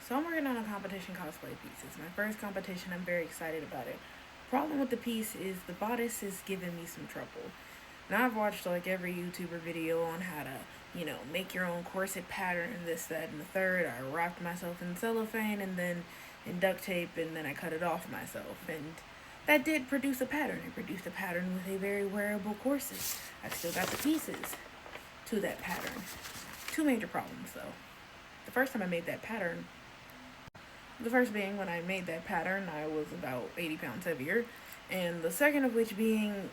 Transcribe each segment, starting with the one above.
So I'm working on a competition cosplay piece. It's my first competition. I'm very excited about it. Problem with the piece is the bodice is giving me some trouble. Now I've watched like every YouTuber video on how to, make your own corset pattern and this, that, and the third. I wrapped myself in cellophane and then in duct tape and then I cut it off myself. And that did produce a pattern. It produced a pattern with a very wearable corset. I've still got the pieces to that pattern. Two major problems though. The first time I made that pattern, the first being when I made that pattern, I was about 80 pounds heavier. And the second of which being,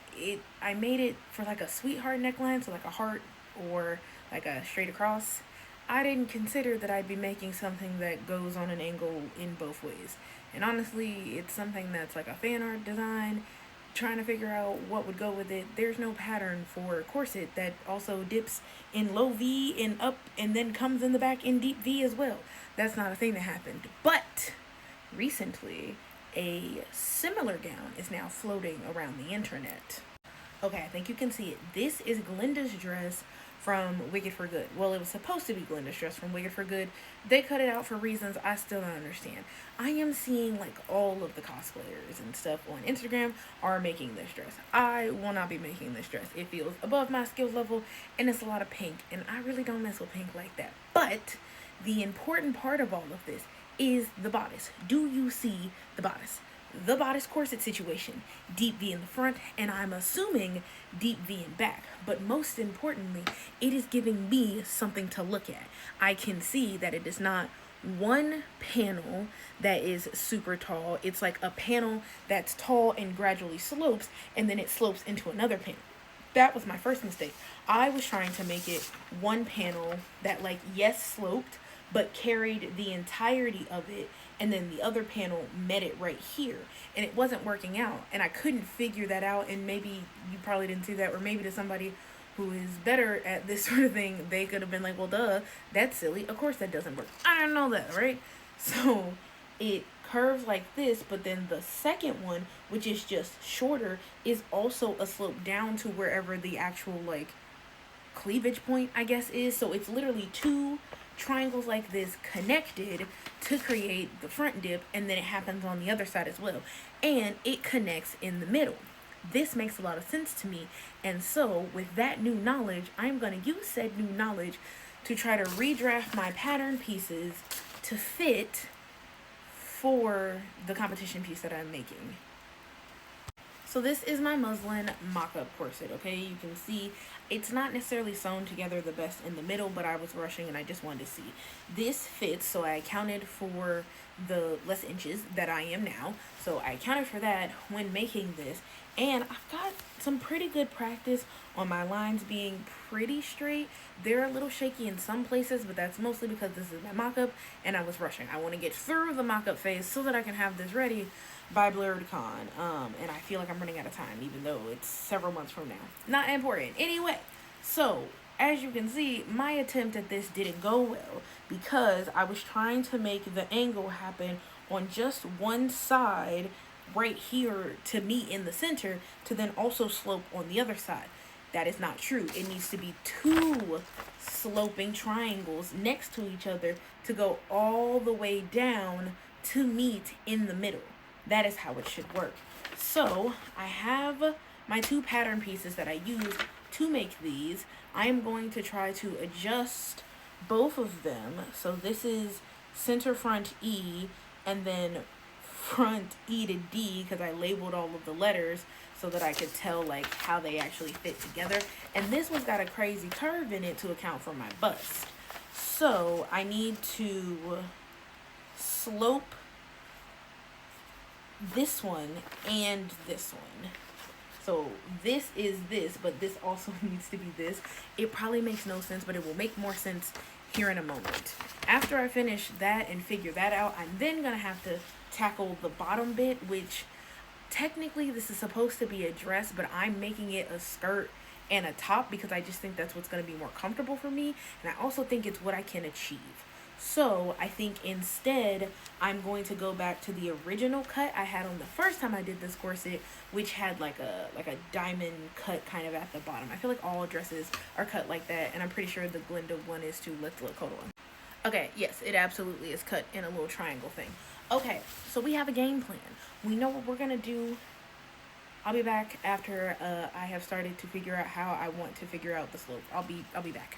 I made it for like a sweetheart neckline, so like a heart or like a straight across. I didn't consider that I'd be making something that goes on an angle in both ways. And honestly, it's something that's like a fan art design, trying to figure out what would go with it. There's no pattern for a corset that also dips in low V and up and then comes in the back in deep V as well. That's not a thing that happened. But recently, a similar gown is now floating around the internet. Okay, I think you can see it. This is Glinda's dress from Wicked for Good. Well, it was supposed to be Glinda's dress from Wicked for Good. They cut it out for reasons I still don't understand. I am seeing like all of the cosplayers and stuff on Instagram are making this dress. I will not be making this dress. It feels above my skill level and it's a lot of pink and I really don't mess with pink like that. But the important part of all of this is the bodice. Do you see the bodice? The bodice corset situation, deep V in the front, and I'm assuming deep V in back. But most importantly, it is giving me something to look at. I can see that it is not one panel that is super tall. It's like a panel that's tall and gradually slopes, and then it slopes into another panel. That was my first mistake. I was trying to make it one panel that like, yes, sloped, but carried the entirety of it, and then the other panel met it right here, and it wasn't working out, and I couldn't figure that out. And maybe you probably didn't see that, or maybe to somebody who is better at this sort of thing, they could have been like, well, duh, that's silly, of course that doesn't work. I don't know that, right? So it curves like this, but then the second one, which is just shorter, is also a slope down to wherever the actual like cleavage point, I guess, is. So it's literally two triangles like this connected to create the front dip, and then it happens on the other side as well, and it connects in the middle. This makes a lot of sense to me, and so with that new knowledge, I'm going to use said new knowledge to try to redraft my pattern pieces to fit for the competition piece that I'm making. So this is my muslin mock-up corset, okay? You can see it's not necessarily sewn together the best in the middle, but I was rushing and I just wanted to see. This fits, so I accounted for the less inches that I am now. So I accounted for that when making this, and I've got some pretty good practice on my lines being pretty straight. They're a little shaky in some places, but that's mostly because this is my mock-up and I was rushing. I want to get through the mock-up phase so that I can have this ready by Blerdcon, and I feel like I'm running out of time, even though it's several months from now. Not important. Anyway, so as you can see, my attempt at this didn't go well because I was trying to make the angle happen on just one side right here to meet in the center to then also slope on the other side. That is not true. It needs to be two sloping triangles next to each other to go all the way down to meet in the middle. That is how it should work. So I have my two pattern pieces that I used to make these. I am going to try to adjust both of them. So this is center front E and then front E to D, because I labeled all of the letters so that I could tell like how they actually fit together. And this one's got a crazy curve in it to account for my bust. So I need to slope this one and this one. So this is this, but this also needs to be this. It probably makes no sense, but it will make more sense here in a moment. After I finish that and figure that out, I'm then gonna have to tackle the bottom bit, which technically this is supposed to be a dress, but I'm making it a skirt and a top because I just think that's what's going to be more comfortable for me, and I also think it's what I can achieve. So I think instead I'm going to go back to the original cut I had on the first time I did this corset, which had like a diamond cut kind of at the bottom. I feel like all dresses are cut like that, and I'm pretty sure the Glinda one is too. Let's look, hold on. Okay, yes, it absolutely is cut in a little triangle thing. Okay, so we have a game plan. We know what we're gonna do. I'll be back after I have started to figure out how I want to figure out the slope. I'll be back.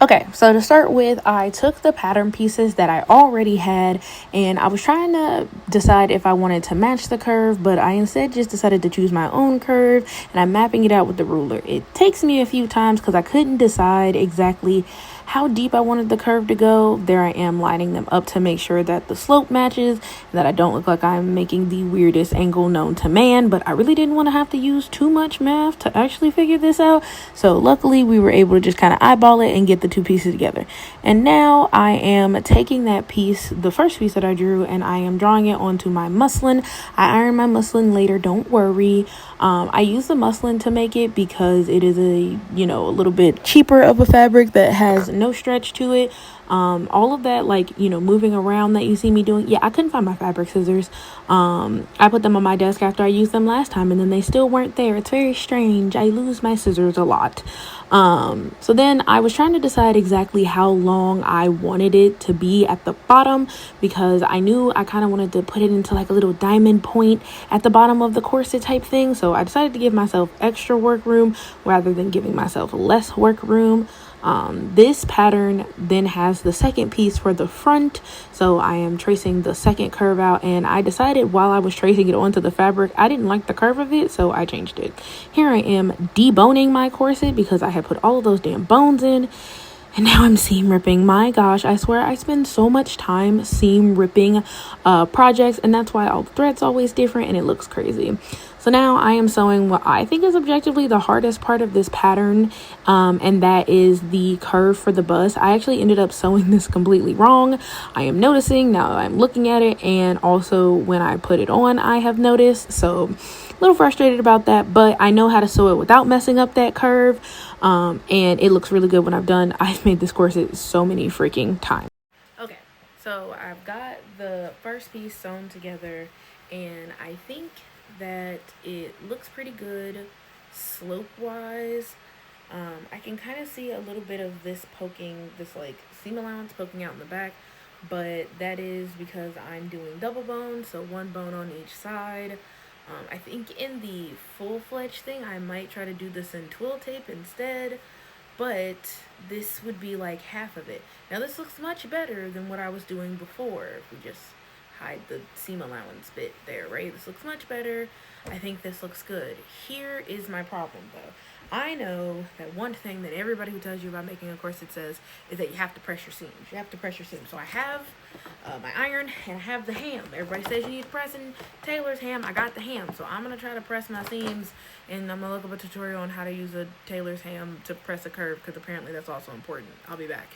Okay, so to start with, I took the pattern pieces that I already had and I was trying to decide if I wanted to match the curve, but I instead just decided to choose my own curve and I'm mapping it out with the ruler. It takes me a few times because I couldn't decide exactly how deep I wanted the curve to go. There I am lining them up to make sure that the slope matches, and that I don't look like I'm making the weirdest angle known to man, but I really didn't want to have to use too much math to actually figure this out. So luckily we were able to just kind of eyeball it and get the two pieces together. And now I am taking that piece, the first piece that I drew, and I am drawing it onto my muslin. I iron my muslin later, don't worry. I use the muslin to make it because it is a little bit cheaper of a fabric that has no stretch to it. All of that, moving around that you see me doing. Yeah, I couldn't find my fabric scissors. I put them on my desk after I used them last time and then they still weren't there. It's very strange. I lose my scissors a lot. So then I was trying to decide exactly how long I wanted it to be at the bottom because I knew I kind of wanted to put it into like a little diamond point at the bottom of the corset type thing. So I decided to give myself extra work room rather than giving myself less work room. This pattern then has the second piece for the front, so I am tracing the second curve out, and I decided while I was tracing it onto the fabric I didn't like the curve of it, so I changed it. Here I am deboning my corset because I had put all of those damn bones in, and now I'm seam ripping. My gosh, I swear I spend so much time seam ripping projects, and that's why all the threads always different and it looks crazy. So now I am sewing what I think is objectively the hardest part of this pattern, and that is the curve for the bust. I actually ended up sewing this completely wrong. I am noticing now I'm looking at it, and also when I put it on I have noticed, so a little frustrated about that, but I know how to sew it without messing up that curve, and it looks really good when I'm done. I've made this corset so many freaking times. Okay, so I've got the first piece sewn together, and I think that it looks pretty good slope wise. I can kind of see a little bit of this seam allowance poking out in the back, but that is because I'm doing double bone, so one bone on each side. I think in the full-fledged thing I might try to do this in twill tape instead, but this would be like half of it. Now this looks much better than what I was doing before. If we just hide the seam allowance bit there, right? This looks much better. I think this looks good. Here is my problem though. I know that one thing that everybody who tells you about making a corset says is that you have to press your seams. You have to press your seams. So I have my iron and I have the ham. Everybody says you need to press in Taylor's ham. I got the ham. So I'm going to try to press my seams, and I'm going to look up a tutorial on how to use a Taylor's ham to press a curve because apparently that's also important. I'll be back.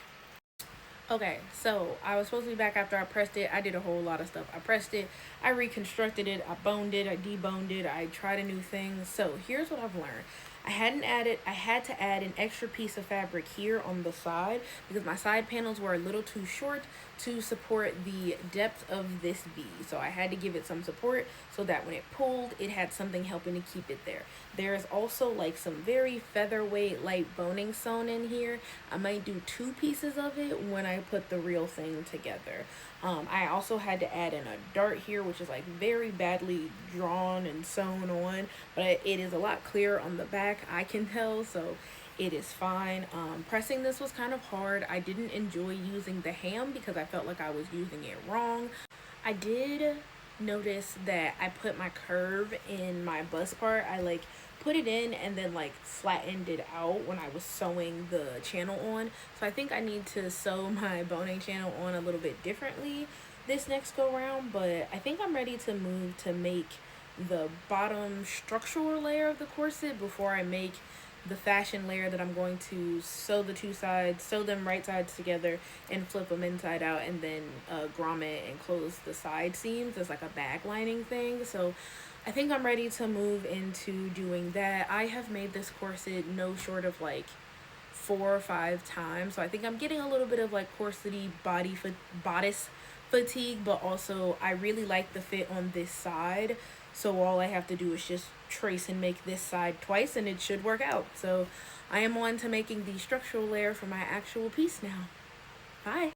Okay, so I was supposed to be back after I pressed it. I did a whole lot of stuff. I pressed it, I reconstructed it, I boned it, I deboned it, I tried a new thing. So here's what I've learned. I had to add an extra piece of fabric here on the side because my side panels were a little too short to support the depth of this V. So I had to give it some support so that when it pulled, it had something helping to keep it there. There's also like some very featherweight light boning sewn in here. I might do two pieces of it when I put the real thing together. I also had to add in a dart here, which is like very badly drawn and sewn on, but it is a lot clearer on the back, I can tell, so it is fine. Pressing this was kind of hard. I didn't enjoy using the ham because I felt like I was using it wrong. I did notice that I put my curve in my bust part. I put it in and then flattened it out when I was sewing the channel on. So I think I need to sew my boning channel on a little bit differently this next go round, but I think I'm ready to move to make the bottom structural layer of the corset before I make the fashion layer that I'm going to sew the two sides, sew them right sides together and flip them inside out, and then grommet and close the side seams as like a back lining thing. So I think I'm ready to move into doing that. I have made this corset no short of 4 or 5 times, so I think I'm getting a little bit of corsety bodice fatigue, but also I really like the fit on this side, so all I have to do is just trace and make this side twice and it should work out. So I am on to making the structural layer for my actual piece now. Bye.